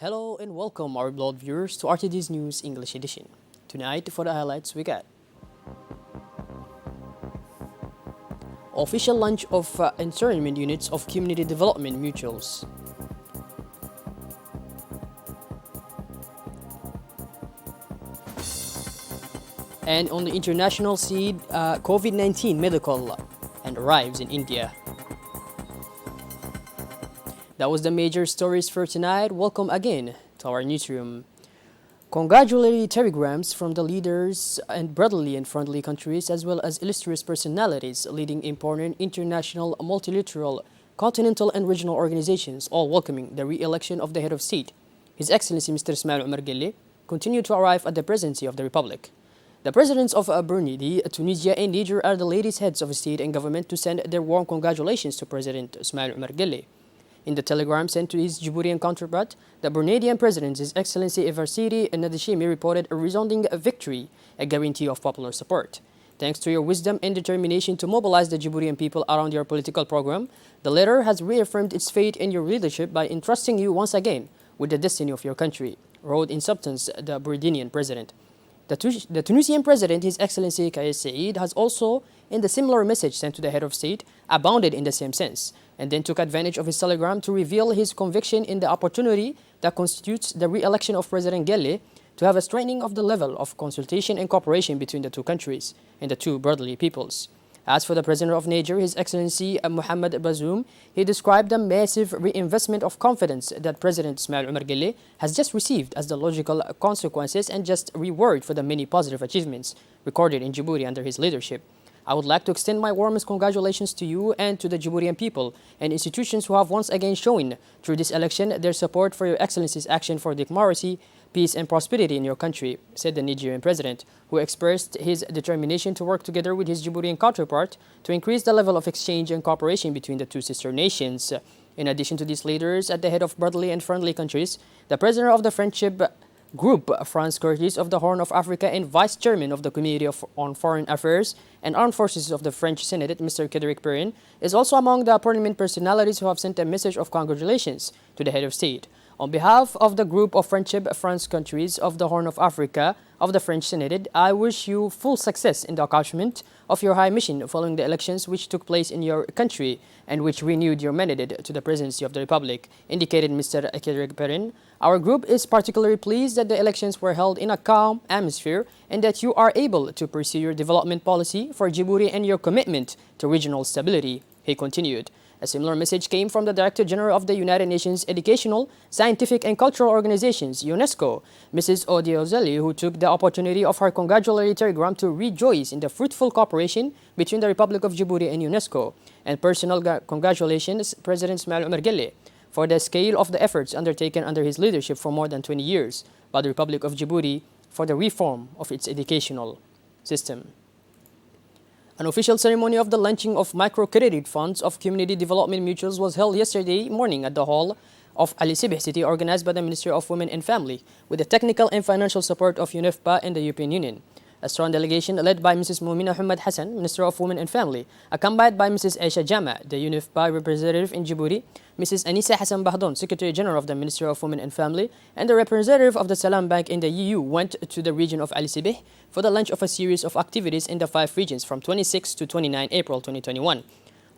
Hello and welcome our beloved viewers to RTD's News English Edition. Tonight, for the highlights, we got official launch of internment units of community development mutuals. And on the international scene, COVID-19 medical and arrives in India. That was the major stories for tonight. Welcome again to our newsroom. Congratulatory telegrams from the leaders and brotherly and friendly countries, as well as illustrious personalities leading important international, multilateral, continental and regional organizations, all welcoming the re-election of the head of state, His Excellency Mr. Ismail Omar Guelleh, continue to arrive at the presidency of the Republic. The presidents of Burundi, Tunisia and Niger are the latest heads of state and government to send their warm congratulations to President Ismail Omar Guelleh. In the telegram sent to his Djiboutian counterpart, the Burundian President, His Excellency Evarsiri Ndayishimiye, reported a resounding victory, a guarantee of popular support. Thanks to your wisdom and determination to mobilize the Djiboutian people around your political program, the letter has reaffirmed its faith in your leadership by entrusting you once again with the destiny of your country, wrote in substance the Burundian President. The Tunisian President, His Excellency Kais Saied, has also, in the similar message sent to the head of state, abounded in the same sense, and then took advantage of his telegram to reveal his conviction in the opportunity that constitutes the re-election of President Guelleh to have a strengthening of the level of consultation and cooperation between the two countries and the two brotherly peoples. As for the President of Niger, His Excellency Mohamed Bazoum, he described the massive reinvestment of confidence that President Ismail Omar Guelleh has just received as the logical consequences and just reward for the many positive achievements recorded in Djibouti under his leadership. I would like to extend my warmest congratulations to you and to the Djiboutian people and institutions who have once again shown through this election their support for Your Excellency's action for democracy, peace and prosperity in your country, said the Nigerian president, who expressed his determination to work together with his Djiboutian counterpart to increase the level of exchange and cooperation between the two sister nations. In addition to these leaders at the head of brotherly and friendly countries, the president of the Friendship Group, Franz Curtis of the Horn of Africa and Vice Chairman of the Committee on Foreign Affairs and Armed Forces of the French Senate, Mr. Kedrick Perrin, is also among the parliament personalities who have sent a message of congratulations to the head of state. On behalf of the Group of Friendship France countries of the Horn of Africa of the French Senate, I wish you full success in the accomplishment of your high mission following the elections which took place in your country and which renewed your mandate to the presidency of the Republic, indicated Mr. Kedrick Perrin. Our group is particularly pleased that the elections were held in a calm atmosphere and that you are able to pursue your development policy for Djibouti and your commitment to regional stability, he continued. A similar message came from the Director General of the United Nations Educational, Scientific and Cultural Organizations, UNESCO, Mrs. Odiozeli, who took the opportunity of her congratulatory telegram to rejoice in the fruitful cooperation between the Republic of Djibouti and UNESCO, and personal congratulations President Ismail Omar Guelleh for the scale of the efforts undertaken under his leadership for more than 20 years by the Republic of Djibouti for the reform of its educational system. An official ceremony of the launching of microcredit funds of community development mutuals was held yesterday morning at the hall of Ali Sibeh City, organized by the Ministry of Women and Family, with the technical and financial support of UNEFPA and the European Union. A strong delegation led by Mrs. Moumina Hamad Hassan, Minister of Women and Family, accompanied by Mrs. Aisha Jama, the UNEFPA representative in Djibouti, Mrs. Anissa Hassan Bahdon, Secretary General of the Ministry of Women and Family, and the representative of the Salam Bank in the EU went to the region of Ali Sibeh for the launch of a series of activities in the 5 regions from 26 to 29 April 2021.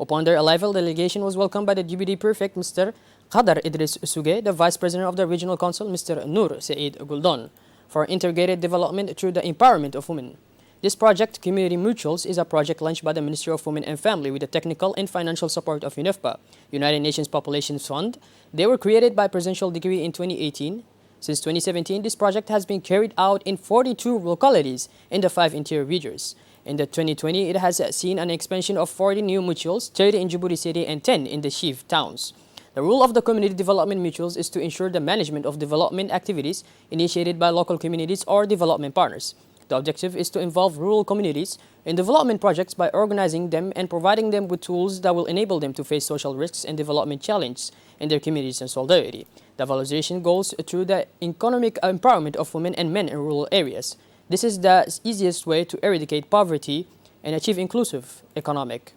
Upon their arrival, the delegation was welcomed by the Djibouti Prefect, Mr. Qadar Idris Suge, the Vice President of the Regional Council, Mr. Noor Saeed Guldon, for integrated development through the empowerment of women. This project, Community Mutuals, is a project launched by the Ministry of Women and Family with the technical and financial support of UNEFPA, United Nations Population Fund. They were created by presidential decree in 2018. Since 2017, this project has been carried out in 42 localities in the 5 interior regions. In the 2020, it has seen an expansion of 40 new mutuals, 30 in Djibouti City and 10 in the chief towns. The role of the community development mutuals is to ensure the management of development activities initiated by local communities or development partners. The objective is to involve rural communities in development projects by organizing them and providing them with tools that will enable them to face social risks and development challenges in their communities and solidarity. The valorization goes through the economic empowerment of women and men in rural areas. This is the easiest way to eradicate poverty and achieve inclusive economic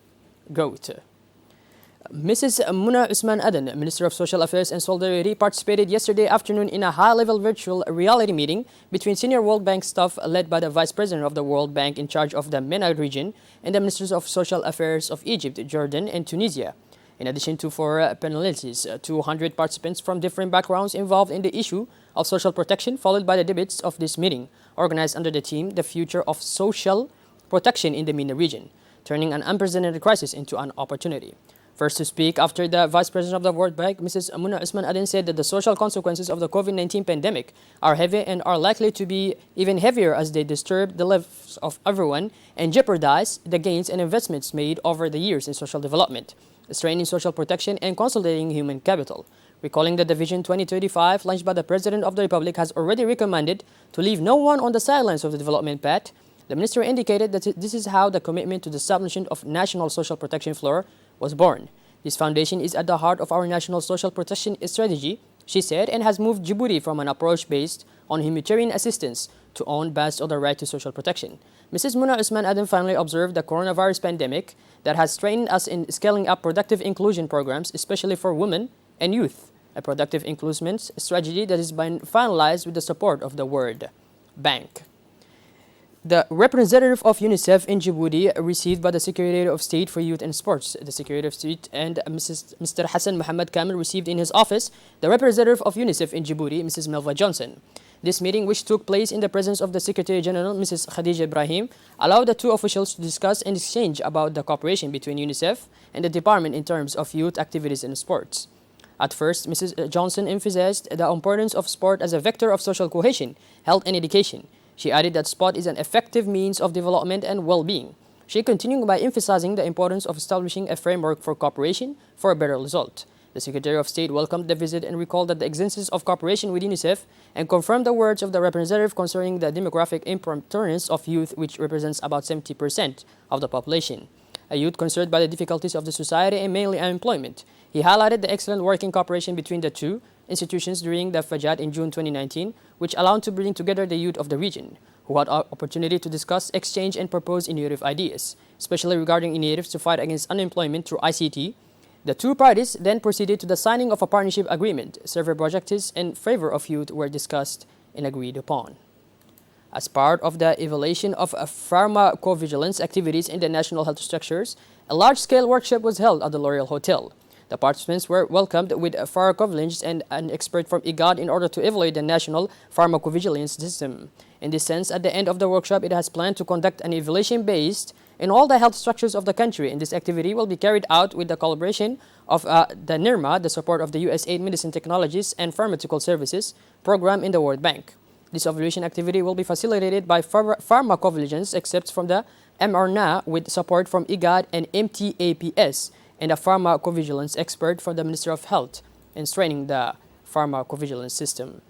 growth. Mrs. Muna Usman Aden, Minister of Social Affairs and Solidarity, participated yesterday afternoon in a high-level virtual reality meeting between senior World Bank staff led by the Vice President of the World Bank in charge of the MENA region and the Ministers of Social Affairs of Egypt, Jordan, and Tunisia. In addition to four panelists, 200 participants from different backgrounds involved in the issue of social protection, followed by the debates of this meeting, organized under the theme The Future of Social Protection in the MENA region, turning an unprecedented crisis into an opportunity. First to speak after the Vice President of the World Bank, Mrs. Muna Usman Aden, said that the social consequences of the COVID-19 pandemic are heavy and are likely to be even heavier as they disturb the lives of everyone and jeopardize the gains and investments made over the years in social development, straining social protection and consolidating human capital. Recalling that the Vision 2035 launched by the President of the Republic has already recommended to leave no one on the sidelines of the development path, the Minister indicated that this is how the commitment to the establishment of National Social Protection Floor was born. This foundation is at the heart of our national social protection strategy, she said, and has moved Djibouti from an approach based on humanitarian assistance to one based on the right to social protection. Mrs. Muna Usman Aden finally observed the coronavirus pandemic that has strained us in scaling up productive inclusion programs, especially for women and youth, a productive inclusion strategy that has been finalized with the support of the World Bank. The representative of UNICEF in Djibouti received by the Secretary of State for Youth and Sports. The Secretary of State and Mr. Hassan Mohammed Kamil received in his office the representative of UNICEF in Djibouti, Mrs. Melva Johnson. This meeting, which took place in the presence of the Secretary General, Mrs. Khadija Ibrahim, allowed the two officials to discuss and exchange about the cooperation between UNICEF and the department in terms of youth activities and sports. At first, Mrs. Johnson emphasized the importance of sport as a vector of social cohesion, health, and education. She added that sport is an effective means of development and well-being. She continued by emphasizing the importance of establishing a framework for cooperation for a better result. The Secretary of State welcomed the visit and recalled that the existence of cooperation with UNICEF and confirmed the words of the representative concerning the demographic importance of youth, which represents about 70% of the population. A youth concerned by the difficulties of the society and mainly unemployment. He highlighted the excellent working cooperation between the two institutions during the Fajat in June 2019, which allowed to bring together the youth of the region, who had opportunity to discuss, exchange, and propose innovative ideas, especially regarding initiatives to fight against unemployment through ICT. The two parties then proceeded to the signing of a partnership agreement. Several projects in favor of youth were discussed and agreed upon. As part of the evaluation of pharmacovigilance activities in the national health structures, a large-scale workshop was held at the L'Oreal Hotel. The participants were welcomed with pharmacovigilance and an expert from IGAD in order to evaluate the national pharmacovigilance system. In this sense, at the end of the workshop, it has planned to conduct an evaluation based in all the health structures of the country, and this activity will be carried out with the collaboration of the NIRMA, the support of the USAID Medicine Technologies and Pharmaceutical Services program in the World Bank. This evaluation activity will be facilitated by pharmacovigilance experts from the mRNA with support from IGAD and MTAPS, and a pharmacovigilance expert from the Ministry of Health in strengthening the pharmacovigilance system.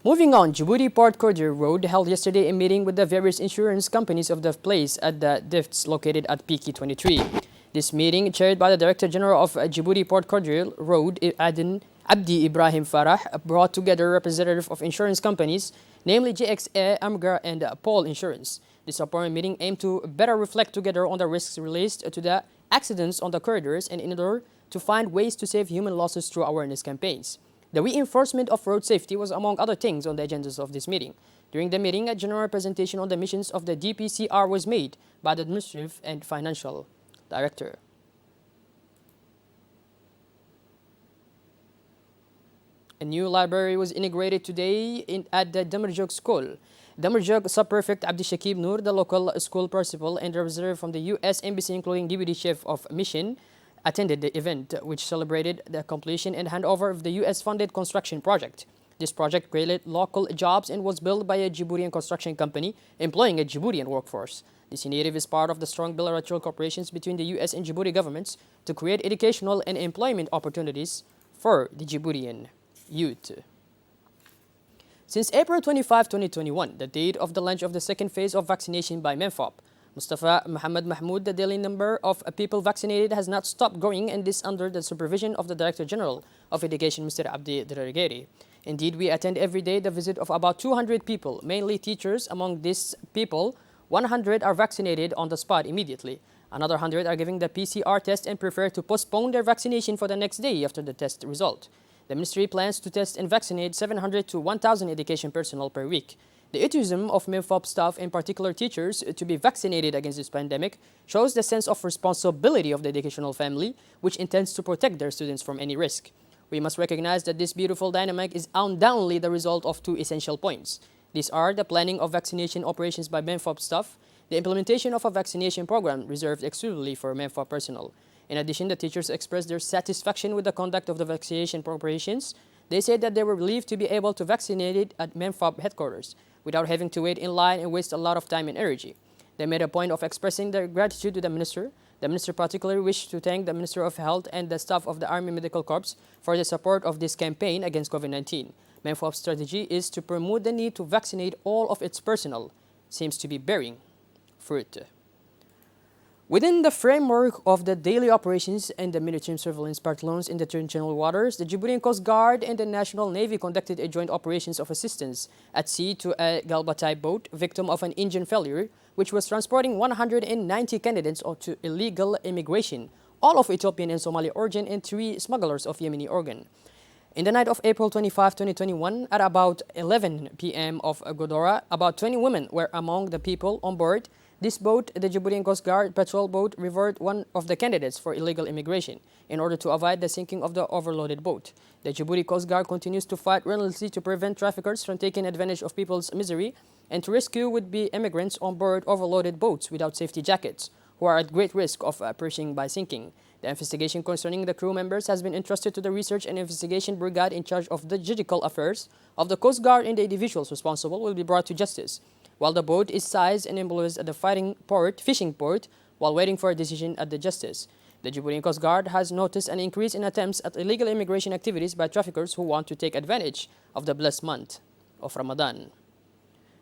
Moving on, Djibouti Port Corridor Road held yesterday a meeting with the various insurance companies of the place at the DIFTs located at PK23. This meeting, chaired by the Director General of Djibouti Port Corridor Road, Abdi Ibrahim Farah, brought together representatives of insurance companies, namely GXA, Amgar, and Paul Insurance. This appointment meeting aimed to better reflect together on the risks related to the accidents on the corridors and in order to find ways to save human losses through awareness campaigns. The reinforcement of road safety was among other things on the agendas of this meeting. During the meeting, a general presentation on the missions of the DPCR was made by the Administrative and Financial Director. A new library was inaugurated today at the Damarjog School. Damarjog Subprefect Abdi Shakib Noor, the local school principal, and representative from the U.S. Embassy, including Deputy Chief of Mission, attended the event, which celebrated the completion and handover of the U.S.-funded construction project. This project created local jobs and was built by a Djiboutian construction company employing a Djiboutian workforce. This initiative is part of the strong bilateral cooperations between the U.S. and Djibouti governments to create educational and employment opportunities for the Djiboutian youth. Since April 25, 2021, the date of the launch of the second phase of vaccination by MENFOP, Mustafa Muhammad Mahmoud, the daily number of people vaccinated has not stopped growing, and this under the supervision of the Director General of Education, Mr. Abdi Derageri. Indeed, we attend every day the visit of about 200 people, mainly teachers. Among these people, 100 are vaccinated on the spot immediately. Another 100 are giving the PCR test and prefer to postpone their vaccination for the next day after the test result. The ministry plans to test and vaccinate 700 to 1,000 education personnel per week. The enthusiasm of MINFOP staff, in particular teachers, to be vaccinated against this pandemic shows the sense of responsibility of the educational family, which intends to protect their students from any risk. We must recognize that this beautiful dynamic is undoubtedly the result of two essential points. These are the planning of vaccination operations by MINFOP staff, the implementation of a vaccination program reserved exclusively for MINFOP personnel. In addition, the teachers expressed their satisfaction with the conduct of the vaccination operations. They said that they were relieved to be able to vaccinate it at MINFOP headquarters without having to wait in line and waste a lot of time and energy. They made a point of expressing their gratitude to the minister. The minister particularly wished to thank the Minister of Health and the staff of the Army Medical Corps for the support of this campaign against COVID-19. MINFOP's strategy is to promote the need to vaccinate all of its personnel. Seems to be bearing fruit. Within the framework of the daily operations and the maritime surveillance patrols in the international waters, the Djiboutian Coast Guard and the National Navy conducted a joint operations of assistance at sea to a Galba-type boat victim of an engine failure, which was transporting 190 candidates to illegal immigration, all of Ethiopian and Somali origin, and 3 smugglers of Yemeni origin. In the night of April 25, 2021, at about 11 p.m. of Godora, about 20 women were among the people on board. This boat, the Djiboutian Coast Guard patrol boat, reversed one of the candidates for illegal immigration in order to avoid the sinking of the overloaded boat. The Djibouti Coast Guard continues to fight relentlessly to prevent traffickers from taking advantage of people's misery and to rescue would-be immigrants on board overloaded boats without safety jackets, who are at great risk of perishing by sinking. The investigation concerning the crew members has been entrusted to the Research and Investigation Brigade in charge of the judicial affairs of the Coast Guard, and the individuals responsible will be brought to justice. While the boat is sized and emblazoned at the fishing port while waiting for a decision at the justice. The Djiboutian Coast Guard has noticed an increase in attempts at illegal immigration activities by traffickers who want to take advantage of the blessed month of Ramadan.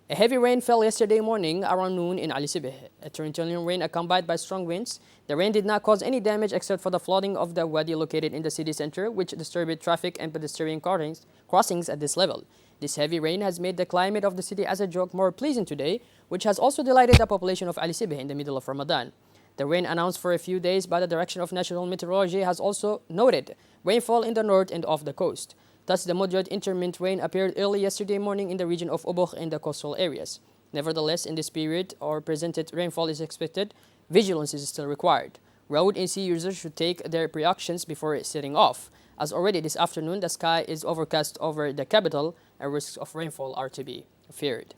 A heavy rain fell yesterday morning around noon in Ali Sibeh. A torrential rain accompanied by strong winds. The rain did not cause any damage except for the flooding of the wadi located in the city center, which disturbed traffic and pedestrian crossings at this level. This heavy rain has made the climate of the city as a joke more pleasant today, which has also delighted the population of Ali Sibeh in the middle of Ramadan. The rain announced for a few days by the Direction of National Meteorology has also noted rainfall in the north and off the coast. Thus, the moderate intermittent rain appeared early yesterday morning in the region of Obokh and the coastal areas. Nevertheless, in this period or presented rainfall is expected, vigilance is still required. Road and sea users should take their precautions before setting off, as already this afternoon the sky is overcast over the capital and risks of rainfall are to be feared.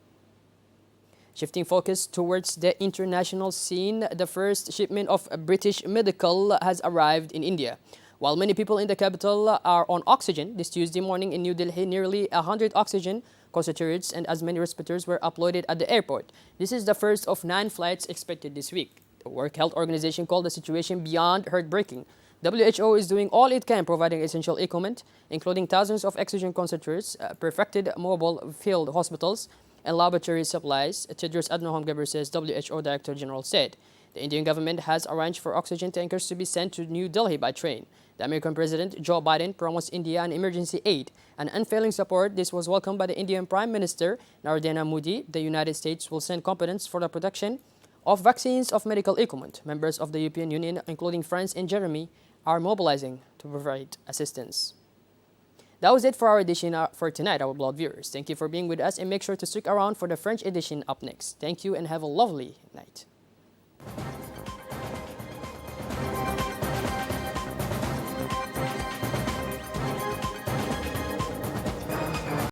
Shifting focus towards the international scene, the first shipment of British medical has arrived in India. While many people in the capital are on oxygen, this Tuesday morning in New Delhi, nearly 100 oxygen concentrators and as many respirators were uploaded at the airport. This is the first of 9 flights expected this week. The World Health Organization called the situation beyond heartbreaking. WHO is doing all it can, providing essential equipment, including thousands of oxygen concentrators, perfected mobile field hospitals, and laboratory supplies, Tedros Adhanom Ghebreyesus, WHO Director General, said. The Indian government has arranged for oxygen tankers to be sent to New Delhi by train. The American President Joe Biden promised India an emergency aid and unfailing support. This was welcomed by the Indian Prime Minister Narendra Modi. The United States will send competence for the production of vaccines of medical equipment. Members of the European Union, including France and Germany, are mobilizing to provide assistance. That was it for our edition for tonight, our beloved viewers. Thank you for being with us and make sure to stick around for the French edition up next. Thank you and have a lovely night.